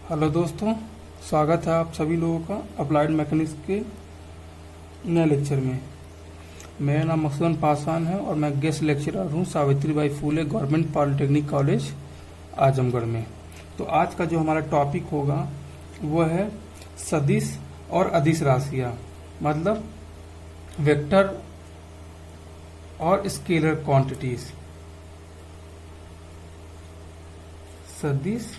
Hello दोस्तों, स्वागत है आप सभी लोगों का अप्लाइड मैकेनिक्स के नए लेक्चर में। मेरा नाम मकसूदन पासवान है और मैं गेस्ट लेक्चरर हूँ Savitribai Phule government polytechnic college Azamgarh में। तो आज का जो हमारा टॉपिक होगा वो है सदिश और अदिश राशियाँ, मतलब वेक्टर और स्केलर क्वांटिटीज। सदिश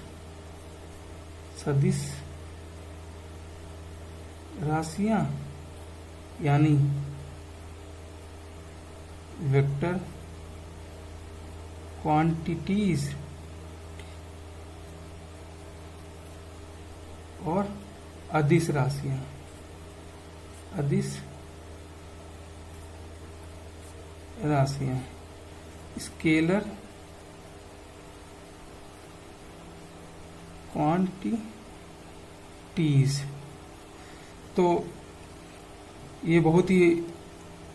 राशियां यानी वेक्टर क्वांटिटीज और अदिश राशियां स्केलर क्वांटिटीज। तो ये बहुत ही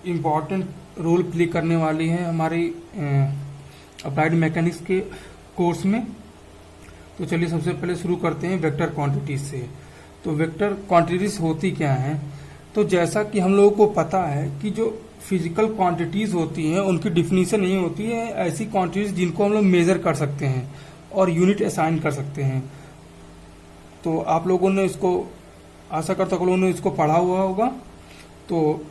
इम्पोर्टेंट रोल प्ले करने वाली है हमारी अप्लाइड मैकेनिक्स के कोर्स में। तो चलिए सबसे पहले शुरू करते हैं वेक्टर क्वांटिटीज से। तो वेक्टर क्वांटिटीज होती क्या हैं? तो जैसा कि हम लोगों को पता है कि जो फिजिकल क्वांटिटीज होती हैं उनकी डिफिनीशन नहीं होती है ऐसी क्वांटिटीज जिनको हम लोग मेजर कर सकते हैं और यूनिट असाइन कर सकते हैं। तो आप लोगों ने इसको, आशा करता हूं लोगों ने इसको पढ़ा हुआ होगा। तो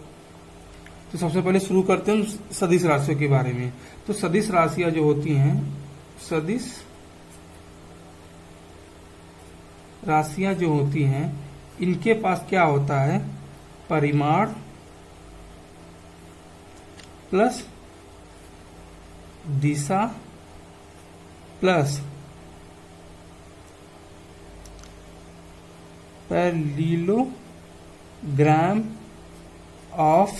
सबसे पहले शुरू करते हैं सदिश राशियों के बारे में। तो सदिश राशियां जो होती हैं, सदिश राशियां जो होती हैं, इनके पास क्या होता है? परिमाण प्लस दिशा plus parallelogram of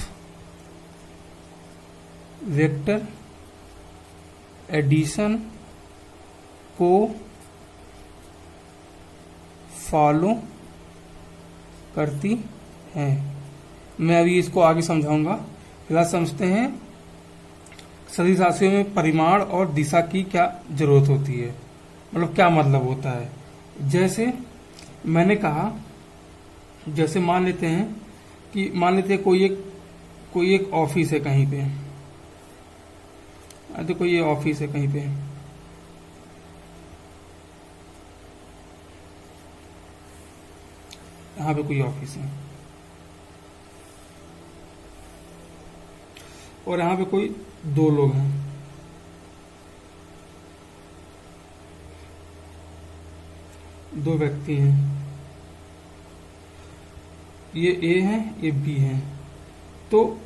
vector addition को फॉलो करती हैं। मैं अभी इसको आगे समझाऊंगा, फिलहाल समझते हैं सदिश राशियों में परिमाण और दिशा की क्या जरूरत होती है, मतलब क्या मतलब होता है। जैसे मैंने कहा, जैसे मान लेते हैं कोई एक ऑफिस है कहीं पे। देखो ये ऑफिस है कहीं पे, यहाँ पे कोई ऑफिस है और यहाँ पे कोई दो लोग हैं। दो व्यक्ति हैं, ये ए है ये बी है। तो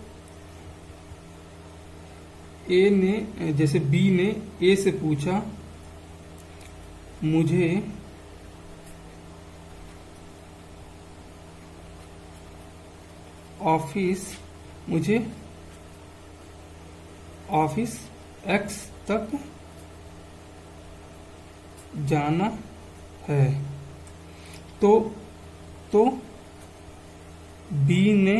ए ने, जैसे बी ने ए से पूछा मुझे ऑफिस एक्स तक जाना है। तो बी ने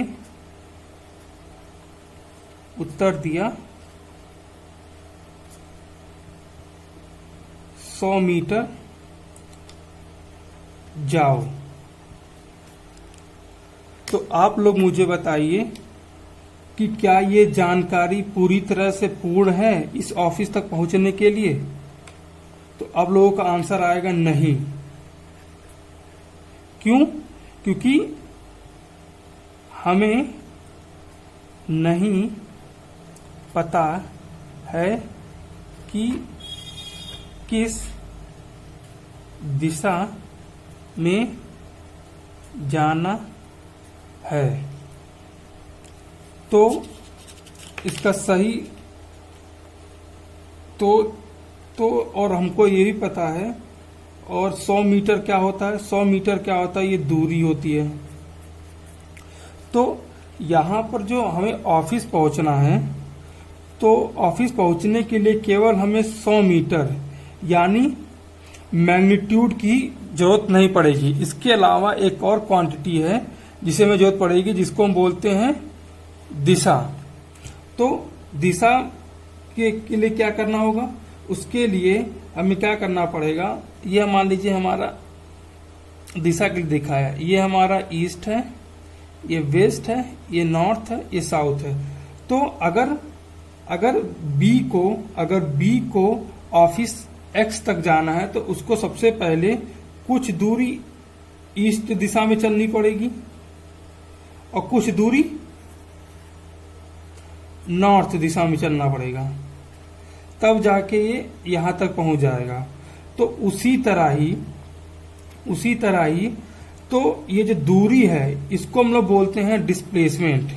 उत्तर दिया 100 मीटर जाओ। तो आप लोग मुझे बताइए कि क्या ये जानकारी पूरी तरह से पूर्ण है इस ऑफिस तक पहुंचने के लिए? तो आप लोगों का आंसर आएगा नहीं। क्यों? क्योंकि हमें नहीं पता है कि किस दिशा में जाना है। तो इसका सही तो और हमको ये भी पता है। और 100 मीटर क्या होता है? 100 मीटर क्या होता है? ये दूरी होती है। तो यहाँ पर जो हमें ऑफिस पहुंचना है, तो ऑफिस पहुंचने के लिए केवल हमें 100 मीटर यानी मैग्नीट्यूड की जरूरत नहीं पड़ेगी। इसके अलावा एक और क्वांटिटी है जिसे हमें जरूरत पड़ेगी, जिसको हम बोलते हैं दिशा। तो दिशा के लिए क्या करना होगा? उसके लिए हमें क्या करना पड़ेगा? यह मान लीजिए हमारा दिशा के लिए दिखाया है। ये हमारा ईस्ट है, ये वेस्ट है, ये नॉर्थ है, ये साउथ है। तो अगर अगर बी को ऑफिस एक्स तक जाना है तो उसको सबसे पहले कुछ दूरी ईस्ट दिशा में चलनी पड़ेगी और कुछ दूरी नॉर्थ दिशा में चलना पड़ेगा, तब जाके ये यहां तक पहुंच जाएगा। तो उसी तरह ही तो ये जो दूरी है इसको हम लोग बोलते हैं डिस्प्लेसमेंट।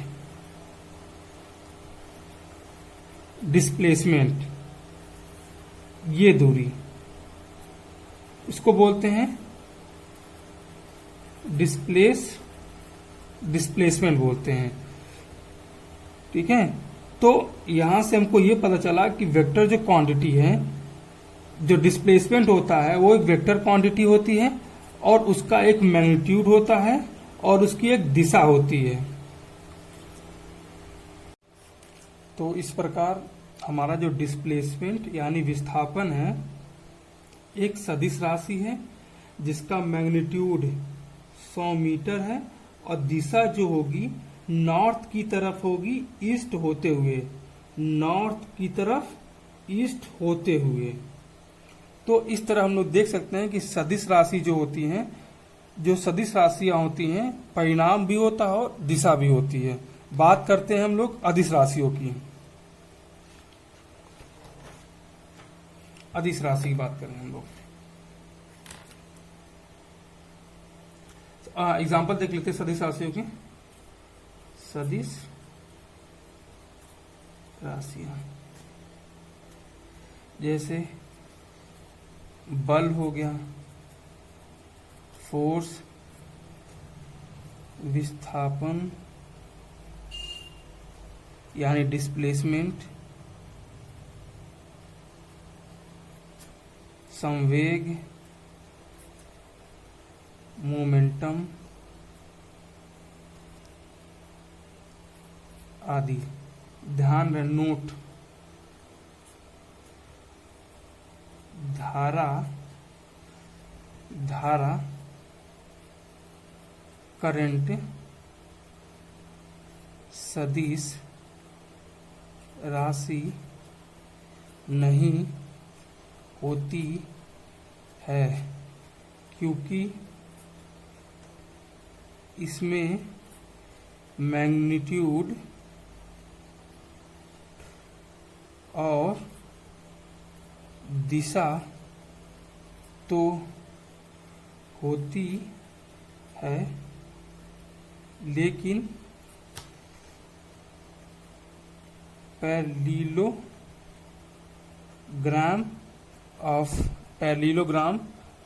ये दूरी इसको बोलते हैं डिस्प्लेसमेंट बोलते हैं। ठीक है, तो यहां से हमको ये पता चला कि वेक्टर जो क्वांटिटी है, जो डिस्प्लेसमेंट होता है वो एक वेक्टर क्वांटिटी होती है और उसका एक मैग्नीट्यूड होता है और उसकी एक दिशा होती है। तो इस प्रकार हमारा जो डिस्प्लेसमेंट यानी विस्थापन है एक सदिश राशि है जिसका मैग्नीट्यूड 100 मीटर है और दिशा जो होगी नॉर्थ की तरफ होगी, ईस्ट होते हुए, नॉर्थ की तरफ ईस्ट होते हुए। तो इस तरह हम लोग देख सकते हैं कि सदिश राशि जो होती हैं, जो सदिश राशियां होती हैं, परिणाम भी होता है और दिशा भी होती है। बात करते हैं हम लोग अदिश राशियों की। अदिश राशि की बात करें हम लोग, एग्जाम्पल देख लेते हैं सदिश राशियों की। सदिश राशियां जैसे बल हो गया, फोर्स, विस्थापन यानी डिस्प्लेसमेंट, संवेग, मोमेंटम आदि। ध्यान रहे, नोट, धारा करंट सदिश राशि नहीं होती है क्योंकि इसमें मैग्नीट्यूड और दिशा तो होती है लेकिन पैरेललोग्राम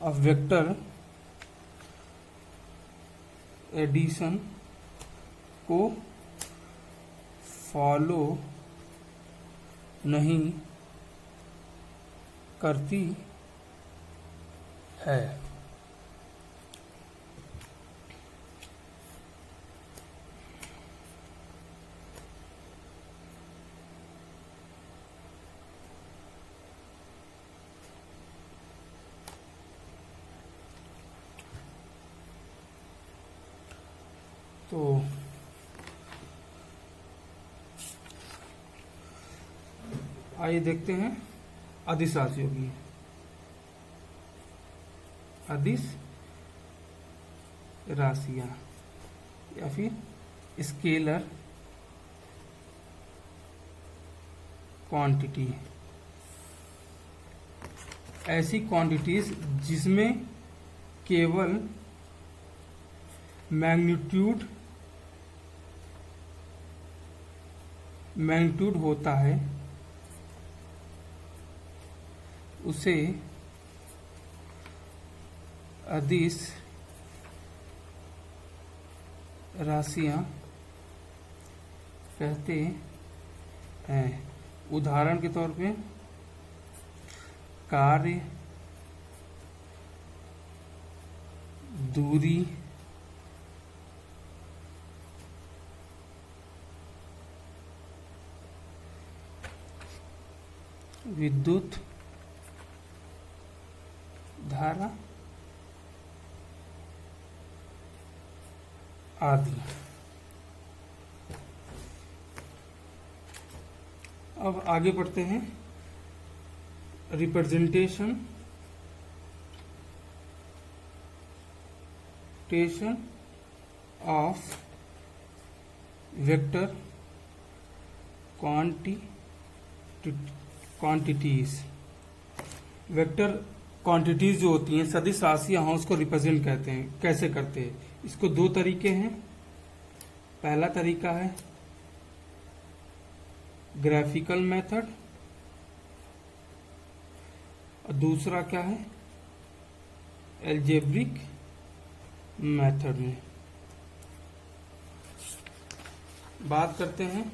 ऑफ वेक्टर एडिशन को फॉलो नहीं करती है। तो आइए देखते हैं अदिश राशियों की। अदिश राशियां या फिर स्केलर क्वांटिटी, ऐसी क्वांटिटीज जिसमें केवल मैग्नीट्यूड होता है उसे अदिश राशियां कहते हैं। उदाहरण के तौर पे कार्य, दूरी, विद्युत धारा आदि। अब आगे बढ़ते हैं। Representation of vector quantities. Vector quantities जो होती हैं, सदिश राशियां हैं, उसको रिप्रेजेंट कहते हैं। कैसे करते हैं? इसको दो तरीके हैं। पहला तरीका है ग्राफिकल मेथड, और दूसरा क्या है? एल्जेब्रिक मेथड में। बात करते हैं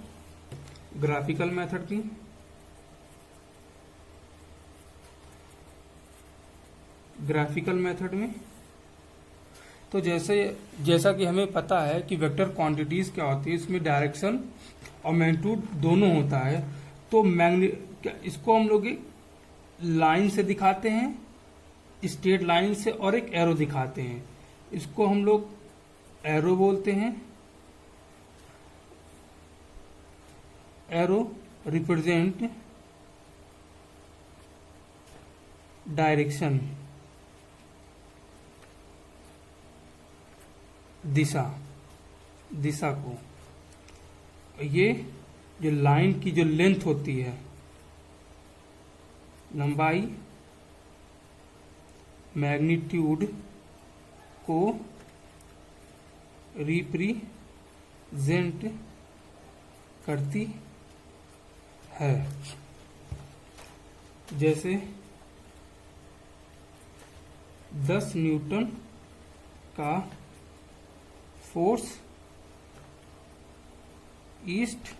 ग्राफिकल मेथड की। ग्राफिकल मेथड में तो जैसा कि हमें पता है कि वेक्टर क्वांटिटीज क्या होती है, इसमें डायरेक्शन और मैग्नीट्यूड दोनों होता है। तो इसको हम लोग एक लाइन से दिखाते हैं, स्ट्रेट लाइन से, और एक एरो दिखाते हैं। इसको हम लोग एरो बोलते हैं। एरो रिप्रेजेंट डायरेक्शन, दिशा को। ये जो लाइन की जो लेंथ होती है, लंबाई, मैग्नीट्यूड को रिप्रेजेंट करती है। जैसे 10 न्यूटन का फोर्स ईस्ट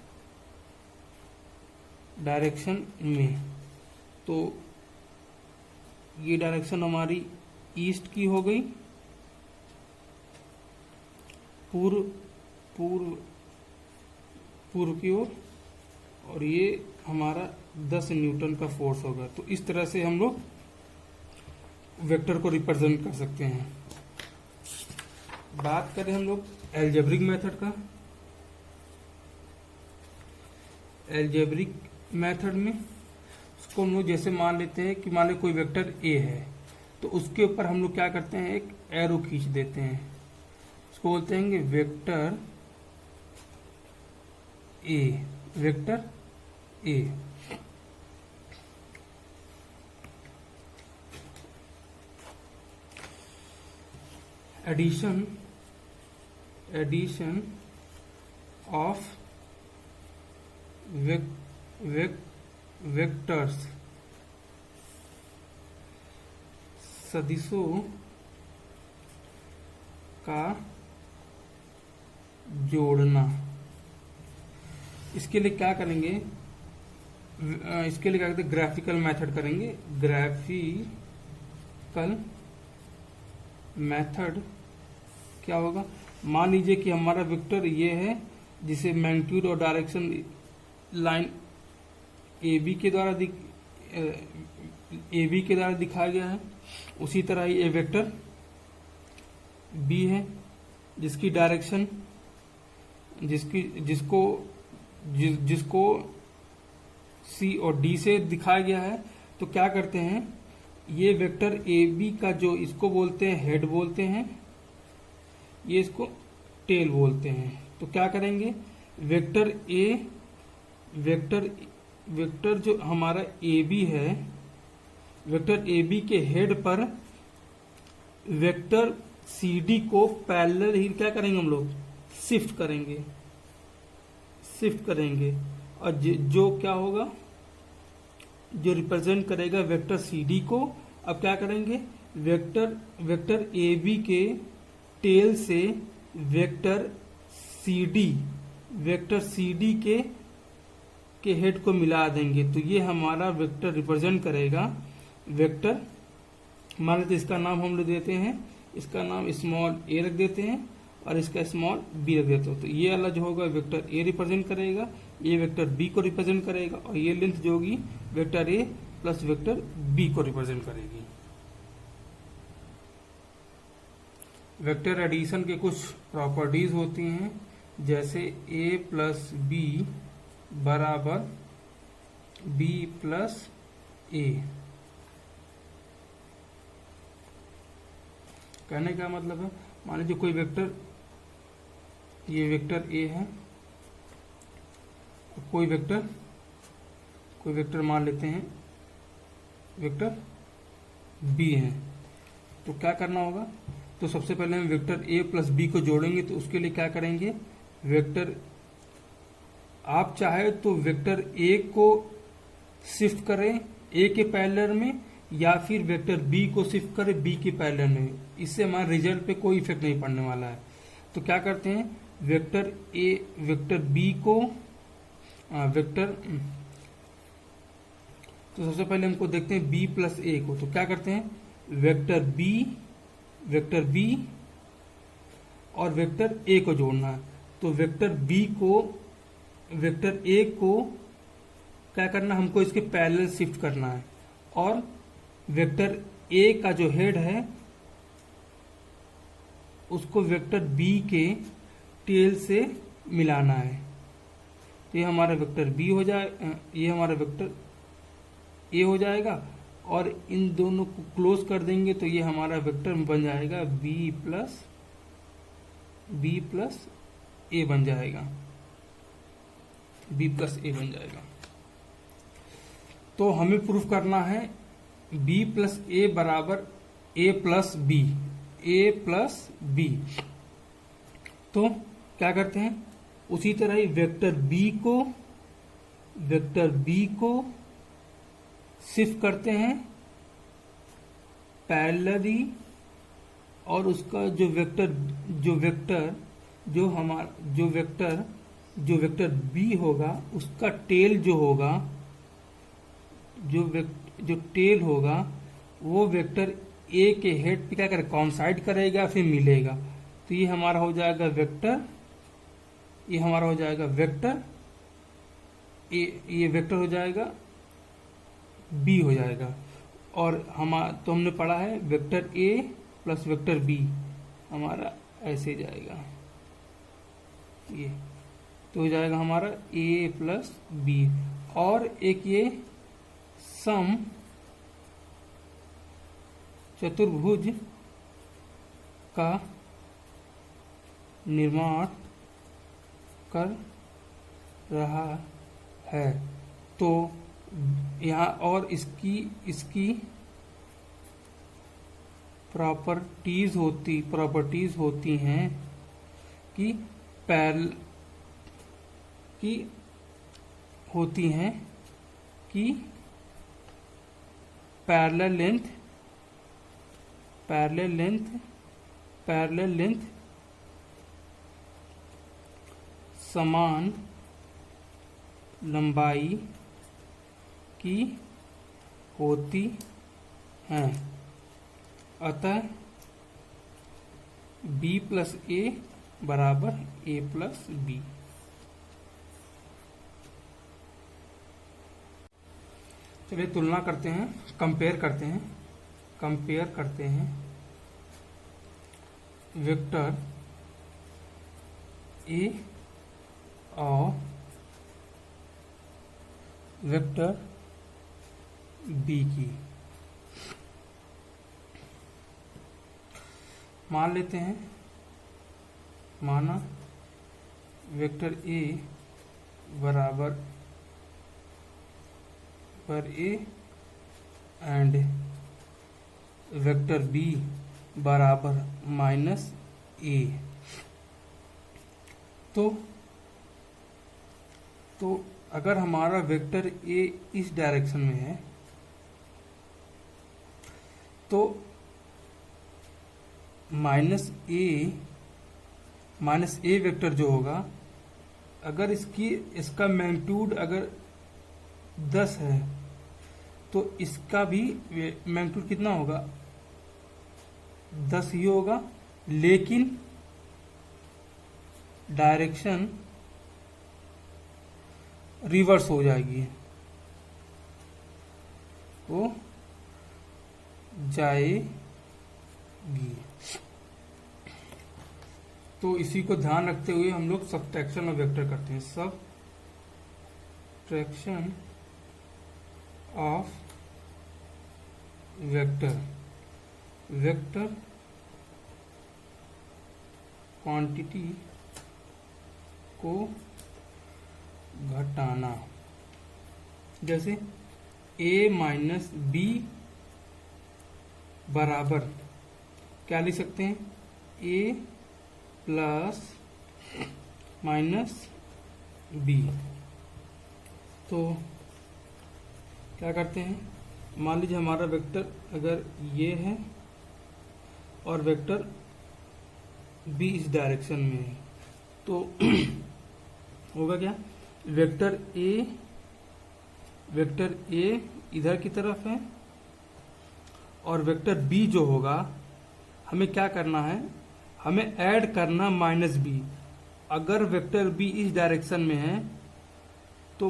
डायरेक्शन में, तो ये डायरेक्शन हमारी ईस्ट की हो गई, पूर्व की ओर, और ये हमारा 10 न्यूटन का फोर्स होगा। तो इस तरह से हम लोग वेक्टर को रिप्रेजेंट कर सकते हैं। बात करें हम लोग एल्जेब्रिक मेथड का। एल्जेब्रिक मेथड में उसको हम लोग जैसे मान लेते हैं कि मान लो कोई वेक्टर ए है, तो उसके ऊपर हम लोग क्या करते हैं? एक एरो खींच देते हैं। उसको बोलते हैं vector A. Vector A addition of vectors, सदिशों का जोड़ना। इसके लिए क्या करेंगे? इसके लिए क्या कहते हैं? ग्राफिकल मेथड करेंगे। ग्राफिकल मेथड क्या होगा? मान लीजिए कि हमारा वेक्टर ये है, जिसे मैग्नीट्यूड और डायरेक्शन लाइन ए बी के द्वारा दिखाया गया है। उसी तरह ये वेक्टर बी है, जिसकी डायरेक्शन जिसको सी और डी से दिखाया गया है। तो क्या करते हैं? ये वेक्टर ए बी का जो इसको बोलते हैं हेड बोलते हैं, ये इसको टेल बोलते हैं। तो क्या करेंगे? वेक्टर जो हमारा ए बी है, वेक्टर ए बी के हेड पर वेक्टर सी डी को पैरेलल ही क्या करेंगे? हम लोग शिफ्ट करेंगे। और जो क्या होगा? जो रिप्रेजेंट करेगा वेक्टर सी डी को। अब क्या करेंगे? वेक्टर ए बी के टेल से वेक्टर सी डी के हेड को मिला देंगे। तो ये हमारा वेक्टर रिप्रेजेंट करेगा वेक्टर। मान लेते इसका नाम हम लोग देते हैं, इसका नाम स्मॉल ए रख देते हैं और इसका स्मॉल बी रख देते हो। तो ये वाला जो होगा वेक्टर ए रिप्रेजेंट करेगा, ये वेक्टर बी को रिप्रेजेंट करेगा, और ये लेंथ जो होगी vector A plus vector B को रिप्रेजेंट करेगी। वेक्टर एडिशन के कुछ प्रॉपर्टीज होती हैं, जैसे a प्लस बी बराबर b प्लस ए। कहने का मतलब है, मान लीजिए कोई वेक्टर, ये वेक्टर a है, कोई वेक्टर मान लेते हैं वेक्टर b है। तो क्या करना होगा, तो सबसे पहले हम वेक्टर a प्लस बी को जोड़ेंगे। तो उसके लिए क्या करेंगे, वेक्टर, आप चाहे तो वेक्टर a को शिफ्ट करें a के पैरेलल में, या फिर वेक्टर b को शिफ्ट करें b के पैरेलल में। इससे हमारे रिजल्ट पे कोई इफेक्ट नहीं पड़ने वाला है। तो क्या करते हैं, वेक्टर b को तो सबसे पहले हमको देखते हैं b प्लस ए को। तो क्या करते हैं, वेक्टर b और वेक्टर a को जोड़ना है। तो वेक्टर a को क्या करना, हमको इसके पैरेलल शिफ्ट करना है, और वेक्टर a का जो हेड है उसको वेक्टर b के टेल से मिलाना है। तो ये हमारा वेक्टर b हो जाए, ये हमारा वेक्टर a हो जाएगा, और इन दोनों को क्लोज कर देंगे तो ये हमारा वेक्टर बन जाएगा b प्लस a बन जाएगा, b प्लस a बन जाएगा। तो हमें प्रूफ करना है b प्लस a बराबर a प्लस b। तो क्या करते हैं, उसी तरह ही वेक्टर b को शिफ्ट करते हैं पैरेलली, और उसका जो वेक्टर b होगा उसका टेल जो होगा, जो टेल होगा वो वेक्टर a के हेड पे क्या करेगा, कॉन्साइड करेगा, फिर मिलेगा। तो ये हमारा हो जाएगा वेक्टर a, ये वेक्टर हो जाएगा b हो जाएगा। और तो हमने पढ़ा है vector a plus vector b हमारा ऐसे जाएगा, ये तो हो जाएगा हमारा a प्लस b। और एक ये सम चतुर्भुज का निर्माण कर रहा है। तो यहाँ और इसकी प्रॉपर्टीज होती हैं कि पैरेलल लेंथ समान लंबाई की होती हैं। अतः b प्लस a बराबर a प्लस b। चलिए तुलना करते हैं, कंपेयर करते हैं वेक्टर a और वेक्टर b की। मान लेते हैं, माना वेक्टर a बराबर a एंड वेक्टर b बराबर -a। तो अगर हमारा वेक्टर a इस डायरेक्शन में है तो -a वेक्टर जो होगा, अगर इसका मैग्नीट्यूड अगर 10 है तो इसका भी मैग्नीट्यूड कितना होगा, 10 ही होगा, लेकिन डायरेक्शन रिवर्स हो जाएगी, वो जाएगी। तो इसी को ध्यान रखते हुए हम लोग सब्ट्रैक्शन ऑफ वेक्टर करते हैं। Subtraction of vector, vector quantity को घटाना। जैसे a माइनस बी बराबर क्या लिख सकते हैं, a प्लस माइनस बी। तो क्या करते हैं, मान लीजिए हमारा वेक्टर अगर ये है और वेक्टर बी इस डायरेक्शन में है, तो होगा क्या, वेक्टर ए इधर की तरफ है और वेक्टर बी जो होगा हमें क्या करना है, हमें ऐड करना माइनस बी। अगर वेक्टर बी इस डायरेक्शन में है तो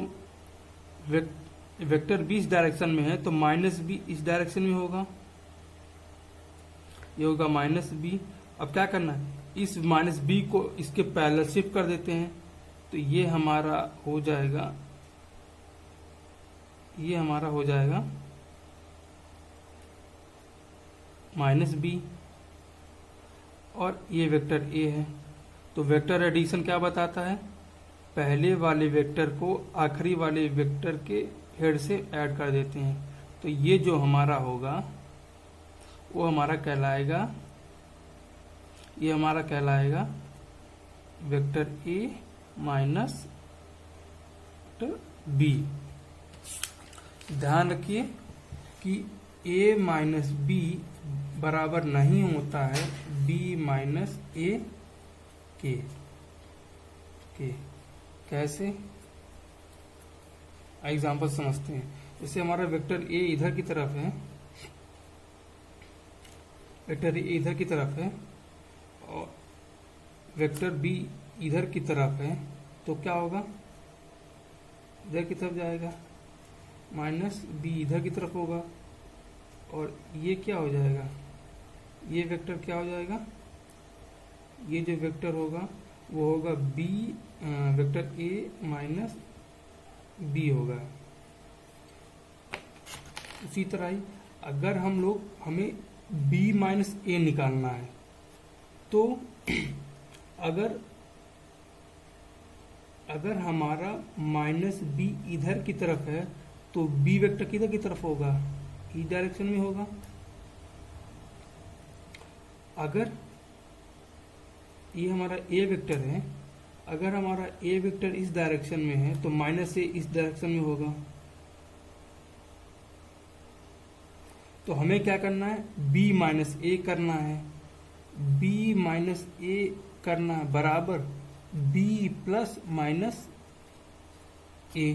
वेक्टर बी इस डायरेक्शन में है तो माइनस बी इस डायरेक्शन में होगा, ये होगा माइनस बी। अब क्या करना है, इस माइनस बी को इसके पैरेलल शिफ्ट कर देते हैं, तो ये हमारा हो जाएगा, ये हमारा हो जाएगा माइनस बी और ये वेक्टर ए है। तो वेक्टर एडिशन क्या बताता है, पहले वाले वेक्टर को आखिरी वाले वेक्टर के हेड से ऐड कर देते हैं। तो ये जो हमारा होगा वो हमारा कहलाएगा, ये हमारा कहलाएगा vector A minus vector B. ध्यान रखिए कि a माइनस बी बराबर नहीं होता है b माइनस ए के। कैसे, एग्जाम्पल समझते हैं। जैसे हमारा वेक्टर a इधर की तरफ है, वेक्टर a इधर की तरफ है और वेक्टर b इधर की तरफ है, तो क्या होगा, इधर की तरफ जाएगा, माइनस बी इधर की तरफ होगा और ये क्या हो जाएगा, ये वेक्टर क्या हो जाएगा, ये जो वेक्टर होगा वो होगा B, vector A minus B होगा। उसी तरह ही अगर हमें बी माइनस ए निकालना है, तो अगर हमारा माइनस बी इधर की तरफ है तो बी वेक्टर किधर की तरफ होगा, इस डायरेक्शन में होगा। अगर ये हमारा ए वेक्टर है, अगर हमारा ए वेक्टर इस डायरेक्शन में है तो माइनस ए इस डायरेक्शन में होगा। तो हमें क्या करना है, बी माइनस ए करना है, बी माइनस ए करना है बराबर बी प्लस माइनस ए।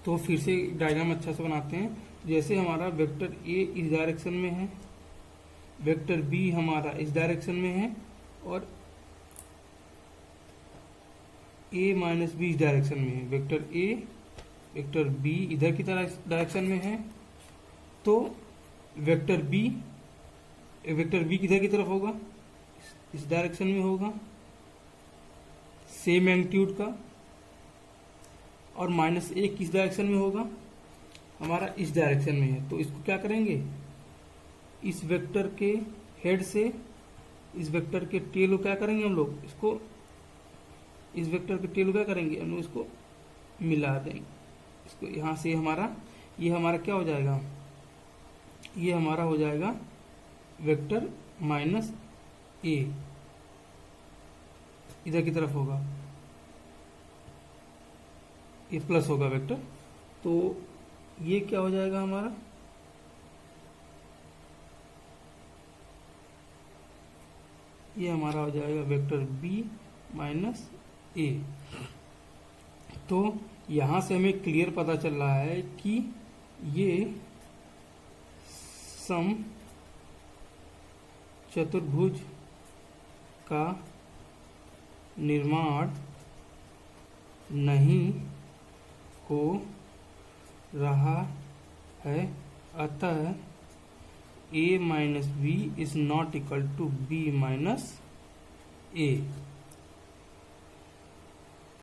तो फिर से डायग्राम अच्छा से बनाते हैं। जैसे हमारा वेक्टर ए इस डायरेक्शन में है, वेक्टर बी हमारा इस डायरेक्शन में है और ए माइनस बी इस डायरेक्शन में है, वेक्टर ए वेक्टर बी इधर की तरह डायरेक्शन में है, तो वेक्टर बी किधर की तरफ होगा, इस डायरेक्शन में होगा, सेम मैग्नीट्यूड का। और माइनस ए किस डायरेक्शन में होगा, हमारा इस डायरेक्शन में है। तो इसको क्या करेंगे, इस वेक्टर के हेड से इस वेक्टर के टेल को क्या करेंगे हम लोग, इसको इस वेक्टर के टेल को क्या करेंगे हम लोग, इसको मिला देंगे। इसको यहां से ये हमारा क्या हो जाएगा, ये हमारा हो जाएगा वेक्टर माइनस ए, इधर की तरफ होगा, ये प्लस होगा वेक्टर। तो ये क्या हो जाएगा हमारा, ये हमारा हो जाएगा वेक्टर बी माइनस ए। तो यहां से हमें क्लियर पता चल रहा है कि ये सम चतुर्भुज का निर्माण नहीं हो रहा है, अतः a minus B is not equal to B minus A